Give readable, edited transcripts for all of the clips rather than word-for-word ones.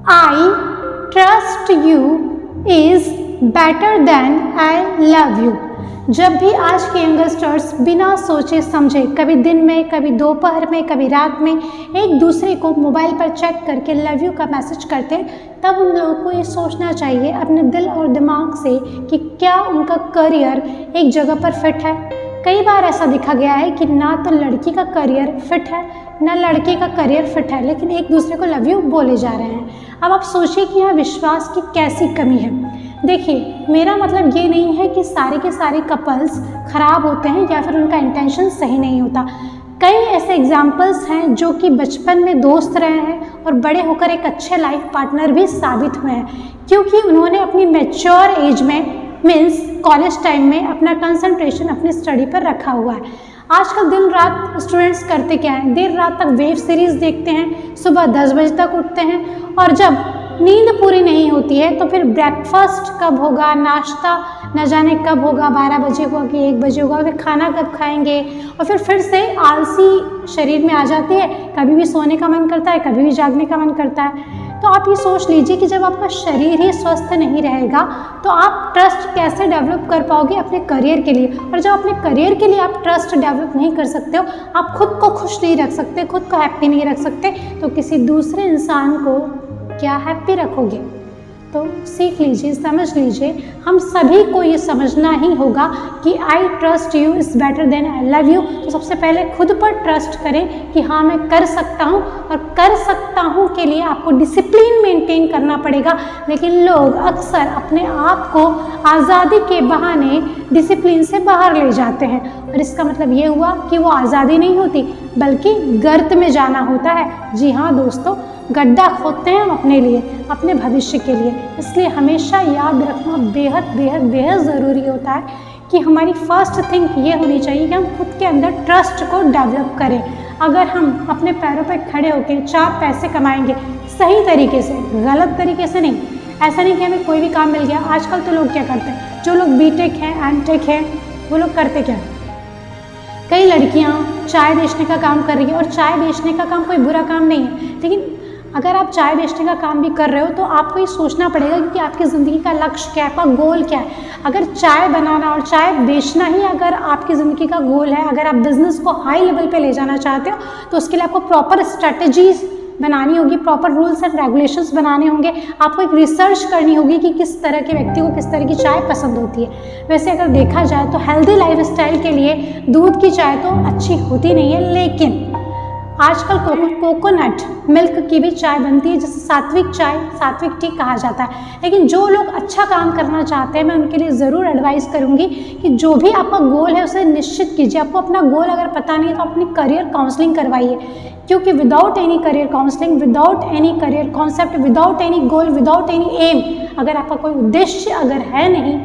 I trust you is better than I love you. जब भी आज के यंगस्टर्स बिना सोचे समझे कभी दिन में, कभी दोपहर में, कभी रात में एक दूसरे को मोबाइल पर चेक करके लव यू का मैसेज करते हैं, तब उन लोगों को ये सोचना चाहिए अपने दिल और दिमाग से कि क्या उनका करियर एक जगह पर फिट है। कई बार ऐसा देखा गया है कि ना तो लड़की का करियर फिट है ना लड़के का करियर फिट है, लेकिन एक दूसरे को लव यू बोले जा रहे हैं। अब आप सोचिए कि यहाँ विश्वास की कैसी कमी है। देखिए, मेरा मतलब ये नहीं है कि सारे के सारे कपल्स ख़राब होते हैं या फिर उनका इंटेंशन सही नहीं होता। कई ऐसे एग्जाम्पल्स हैं जो कि बचपन में दोस्त रहे हैं और बड़े होकर एक अच्छे लाइफ पार्टनर भी साबित हुए हैं, क्योंकि उन्होंने अपनी मैच्योर एज में मीन्स कॉलेज टाइम में अपना कंसंट्रेशन अपनी स्टडी पर रखा हुआ है। आजकल दिन रात स्टूडेंट्स करते क्या हैं, देर रात तक वेब सीरीज़ देखते हैं, सुबह 10 बजे तक उठते हैं और जब नींद पूरी नहीं होती है तो फिर ब्रेकफास्ट कब होगा, नाश्ता न जाने कब होगा, 12 बजे होगा कि 1 बजे होगा, फिर खाना कब खाएंगे और फिर से आलसी शरीर में आ जाती है। कभी भी सोने का मन करता है, कभी भी जागने का मन करता है। तो आप ये सोच लीजिए कि जब आपका शरीर ही स्वस्थ नहीं रहेगा तो आप ट्रस्ट कैसे डेवलप कर पाओगे अपने करियर के लिए। और जब अपने करियर के लिए आप ट्रस्ट डेवलप नहीं कर सकते हो, आप खुद को खुश नहीं रख सकते, खुद को हैप्पी नहीं रख सकते, तो किसी दूसरे इंसान को क्या हैप्पी रखोगे। तो सीख लीजिए, समझ लीजिए, हम सभी को ये समझना ही होगा कि I trust you is better than I love you. तो सबसे पहले खुद पर ट्रस्ट करें कि हाँ मैं कर सकता हूँ, और कर सकता हूँ के लिए आपको डिसिप्लिन मेंटेन करना पड़ेगा। लेकिन लोग अक्सर अपने आप को आज़ादी के बहाने डिसिप्लिन से बाहर ले जाते हैं, और इसका मतलब ये हुआ कि वो आज़ादी नहीं होती बल्कि गर्त में जाना होता है। जी हाँ दोस्तों, गड्ढा खोदते हैं हम अपने लिए, अपने भविष्य के लिए। इसलिए हमेशा याद रखना बेहद बेहद बेहद ज़रूरी होता है कि हमारी फर्स्ट थिंक ये होनी चाहिए कि हम खुद के अंदर ट्रस्ट को डेवलप करें। अगर हम अपने पैरों पर खड़े होकर 4 पैसे कमाएंगे सही तरीके से, गलत तरीके से नहीं, ऐसा नहीं कि हमें कोई भी काम मिल गया। आजकल तो लोग क्या करते हैं, जो लोग बीटेक हैं, एमटेक हैं, वो लोग करते क्या, कई लड़कियां चाय बेचने का काम कर रही है। और चाय बेचने का काम कोई बुरा काम नहीं है, लेकिन अगर आप चाय बेचने का काम भी कर रहे हो तो आपको ये सोचना पड़ेगा कि आपकी ज़िंदगी का लक्ष्य क्या है, आपका गोल क्या है। अगर चाय बनाना और चाय बेचना ही अगर आपकी ज़िंदगी का गोल है, अगर आप बिज़नेस को हाई लेवल पे ले जाना चाहते हो, तो उसके लिए आपको प्रॉपर स्ट्रैटेजीज बनानी होगी, प्रॉपर रूल्स एंड रेगुलेशंस बनाने होंगे। आपको एक रिसर्च करनी होगी कि किस तरह के व्यक्ति को किस तरह की चाय पसंद होती है। वैसे अगर देखा जाए तो हेल्दी लाइफस्टाइल के लिए दूध की चाय तो अच्छी होती नहीं है, लेकिन आजकल कोकोनट मिल्क की भी चाय बनती है, जिसे सात्विक चाय, सात्विक टी कहा जाता है। लेकिन जो लोग अच्छा काम करना चाहते हैं, मैं उनके लिए ज़रूर एडवाइस करूंगी कि जो भी आपका गोल है उसे निश्चित कीजिए। आपको अपना गोल अगर पता नहीं है तो अपनी करियर काउंसलिंग करवाइए, क्योंकि without any career counselling, without any career concept, without any goal, without any aim, अगर आपका कोई उद्देश्य अगर है नहीं,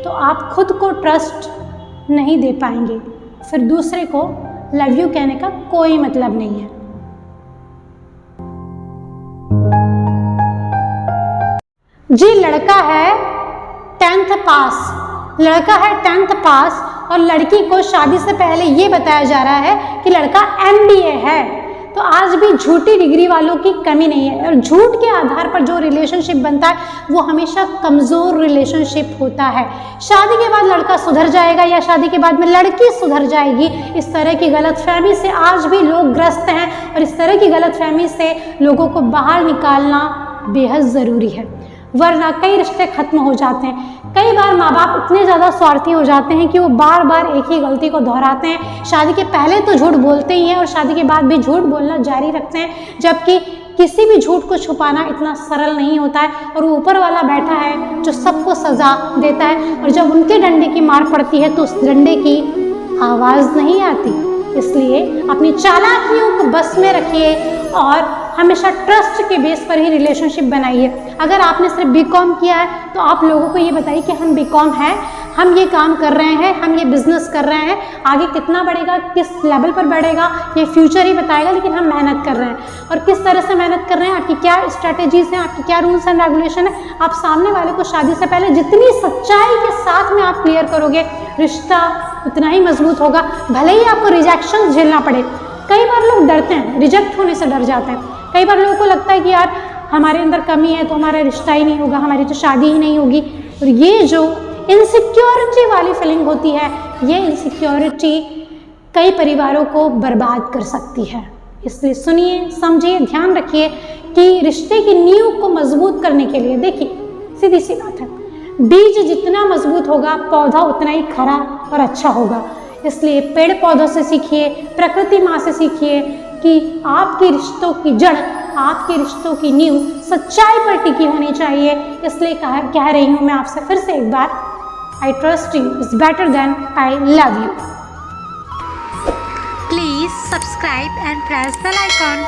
तो आप खुद को ट्रस्ट नहीं दे पाएंगे। फिर दूसरे को लव यू कहने का कोई मतलब नहीं है। जी, लड़का है 10th पास, लड़का है 10th पास और लड़की को शादी से पहले ये बताया जा रहा है कि लड़का MBA है। तो आज भी झूठी डिग्री वालों की कमी नहीं है, और झूठ के आधार पर जो रिलेशनशिप बनता है वो हमेशा कमज़ोर रिलेशनशिप होता है। शादी के बाद लड़का सुधर जाएगा या शादी के बाद में लड़की सुधर जाएगी, इस तरह की गलतफहमी से आज भी लोग ग्रस्त हैं, और इस तरह की गलतफहमी से लोगों को बाहर निकालना बेहद ज़रूरी है, वरना कई रिश्ते खत्म हो जाते हैं। कई बार माँ बाप इतने ज़्यादा स्वार्थी हो जाते हैं कि वो बार बार एक ही गलती को दोहराते हैं। शादी के पहले तो झूठ बोलते ही हैं और शादी के बाद भी झूठ बोलना जारी रखते हैं, जबकि किसी भी झूठ को छुपाना इतना सरल नहीं होता है। और वो ऊपर वाला बैठा है जो सबको सज़ा देता है, और जब उनके डंडे की मार पड़ती है तो उस डंडे की आवाज़ नहीं आती। इसलिए अपनी चालाकियों को बस में रखिए और हमेशा ट्रस्ट के बेस पर ही रिलेशनशिप बनाइए। अगर आपने सिर्फ बीकॉम किया है तो आप लोगों को ये बताइए कि हम बीकॉम हैं, हम ये काम कर रहे हैं, हम ये बिजनेस कर रहे हैं, आगे कितना बढ़ेगा, किस लेवल पर बढ़ेगा, ये फ्यूचर ही बताएगा, लेकिन हम मेहनत कर रहे हैं। और किस तरह से मेहनत कर रहे हैं, आपकी क्या स्ट्रैटेजीज हैं, आपकी क्या रूल्स एंड रेगुलेशन है। आप सामने वाले को शादी से पहले जितनी सच्चाई के साथ में आप क्लियर करोगे, रिश्ता उतना ही मजबूत होगा, भले ही आपको रिजेक्शन झेलना पड़े। कई बार लोग डरते हैं, रिजेक्ट होने से डर जाते हैं। कई बार लोगों को लगता है कि यार हमारे अंदर कमी है तो हमारा रिश्ता ही नहीं होगा, हमारी तो शादी ही नहीं होगी। और ये जो इनसिक्योरिटी वाली फीलिंग होती है, ये इनसिक्योरिटी कई परिवारों को बर्बाद कर सकती है। इसलिए सुनिए, समझिए, ध्यान रखिए कि रिश्ते की नींव को मजबूत करने के लिए, देखिए सीधी सी बात है, बीज जितना मजबूत होगा पौधा उतना ही खरा और अच्छा होगा। इसलिए पेड़ पौधों से सीखिए, प्रकृति माँ से सीखिए कि आपके रिश्तों की जड़, आपके रिश्तों की नींव सच्चाई पर टिकी होनी चाहिए। इसलिए कह रही हूँ मैं आपसे फिर से एक बार, I trust you is better than I love you. Please subscribe and press the icon.